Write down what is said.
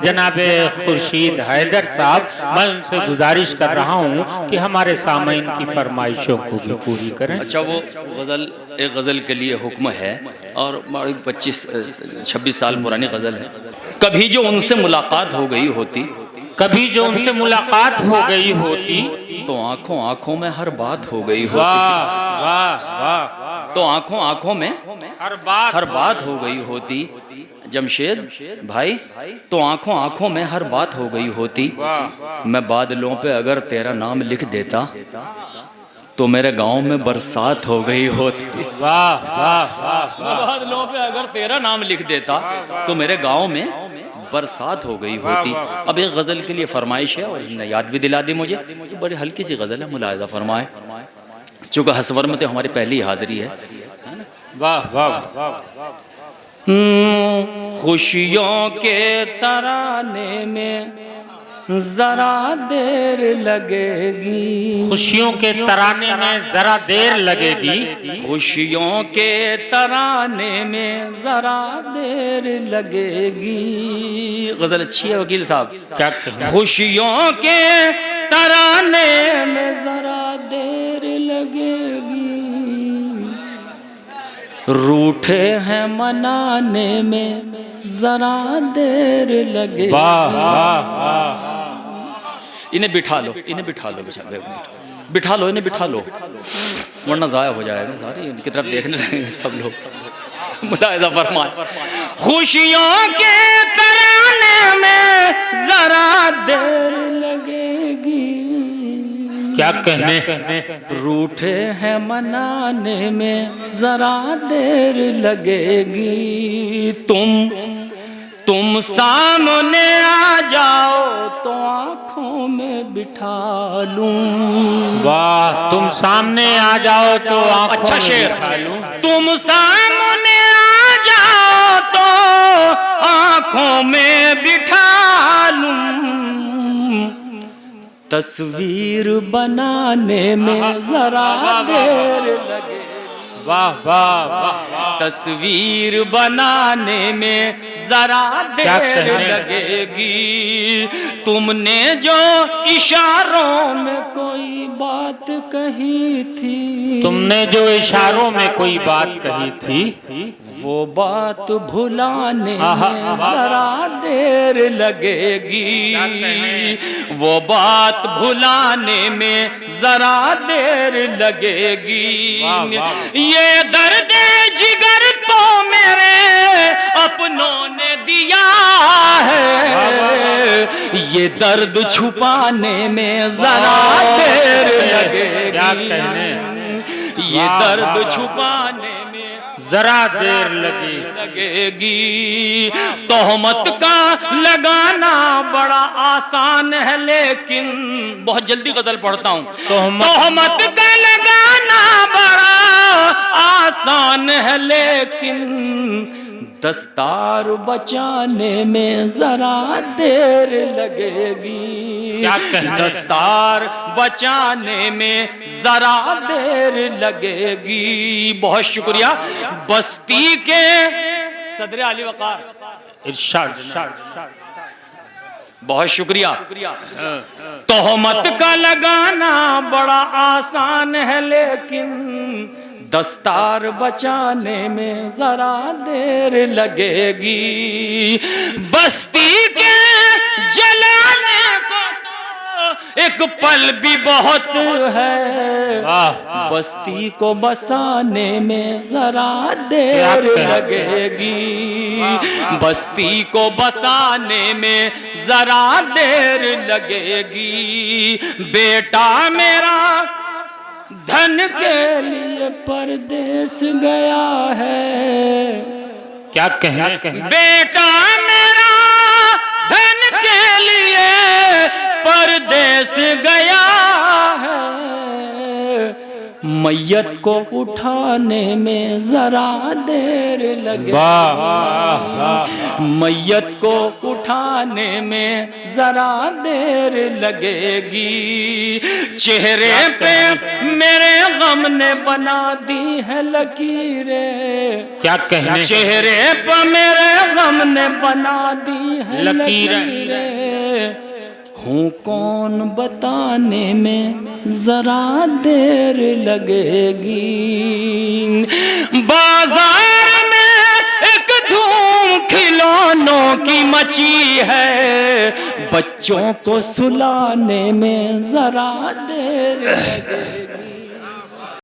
जनाब खुर्शीद हैदर साहब, मैं उनसे गुजारिश कर रहा हूँ कि हमारे सामईन की फरमाइशों को भी पूरी करें। अच्छा, वो गज़ल एक गज़ल के लिए हुक्म है और 25-26 साल पुरानी गज़ल है। कभी जो उनसे मुलाकात हो गई होती, कभी जो उनसे मुलाकात हो गई होती, तो आंखों आंखों में हर बात हो गई होती। वाह वाह वाह, तो आंखों आंखों में हर बात हो गई होती। जमशेद भाई, तो आंखों आंखों में हर बात हो गई होती। मैं बादलों पे अगर तेरा नाम लिख देता तो मेरे गांव में बरसात हो गई होती। वाह वाह वाह, मैं बादलों पे अगर तेरा नाम लिख देता तो मेरे गांव में बरसात हो गई होती। अब एक गज़ल के लिए फरमाइश है और इसने याद भी दिला दी मुझे। तो बड़ी हल्की सी गज़ल है, मुलाहिज़ा फरमाए। चूँकि हसवर में तो हमारी पहली हाज़िरी है। वाह वाह, खुशियों के तराने में जरा देर लगेगी, खुशियों के तराने में जरा देर लगेगी, खुशियों के तराने में जरा देर लगेगी। गज़ल अच्छी है वकील साहब। क्या खुशियों के तराने में जरा देर लगेगी, रूठे हैं मनाने में जरा देर लगेगी। वाह वाह वाह, इन्हें बिठा लो, इन्हें बिठा लो, बिठा लो, इन्हें बिठा लो, वरना ज़ाया हो जाएगा। सारे इनकी तरफ देखने लगेंगे सब लोग। मुलाहिज़ा फरमाए। खुशियों के तराने में जरा देर लगेगी, क्या कहने, रूठे हैं मनाने में जरा देर लगेगी। तुम सामने आ जाओ तो आँखों में बिठा लूं। वाह, तुम सामने आ जाओ तो आंखों अच्छा में शेर। बिठा लूं। तुम सामने आ जाओ तो आँखों में बिठा लूं, तस्वीर बनाने में जरा देर लगे। वाह वाह वाह, तस्वीर बनाने में जरा देर लगेगी। तुमने जो इशारों में कोई बात कही थी, तुमने जो इशारों में कोई बात कही थी, वो बात भुलाने में जरा देर लगेगी, वो बात भुलाने में जरा देर लगेगी। ये दर्द जिगर तो मेरे अपनों ने दिया है, ये दर्द छुपाने में जरा देर लगेगी, ये दर्द छुपाने जरा देर लगेगी। तोहमत का लगाना बड़ा आसान है, लेकिन बहुत जल्दी गजल पढ़ता हूँ। तोहमत का लगाना बड़ा आसान है, लेकिन दस्तार बचाने में जरा देर लगेगी। क्या कहने? दस्तार बचाने में जरा देर लगेगी। बहुत शुक्रिया। बस्ती के सदर अली वकार, इरशाद, बहुत शुक्रिया। तोहमत का लगाना बड़ा आसान है, लेकिन दस्तार बचाने में जरा देर लगेगी। बस्ती के जलाने को तो एक पल भी बहुत है, बस्ती को बसाने में जरा देर लगेगी, बस्ती को बसाने में जरा देर लगेगी। बेटा मेरा धन के लिए परदेस गया है, क्या कहने? बेटा मेरा धन के लिए परदेस गया है, मैयत को उठाने में जरा देर लगेगी, मैयत को उठाने में जरा देर लगेगी। चेहरे पे मेरे गम ने बना दी है लकीरें। क्या कहने, चेहरे पर मेरे गम ने बना दी है लकीरें। लकीरें। हूँ कौन बताने में जरा देर लगेगी। बाजार में एक धूम खिलौनों की मची है, बच्चों को सुलाने में जरा देर लगेगी।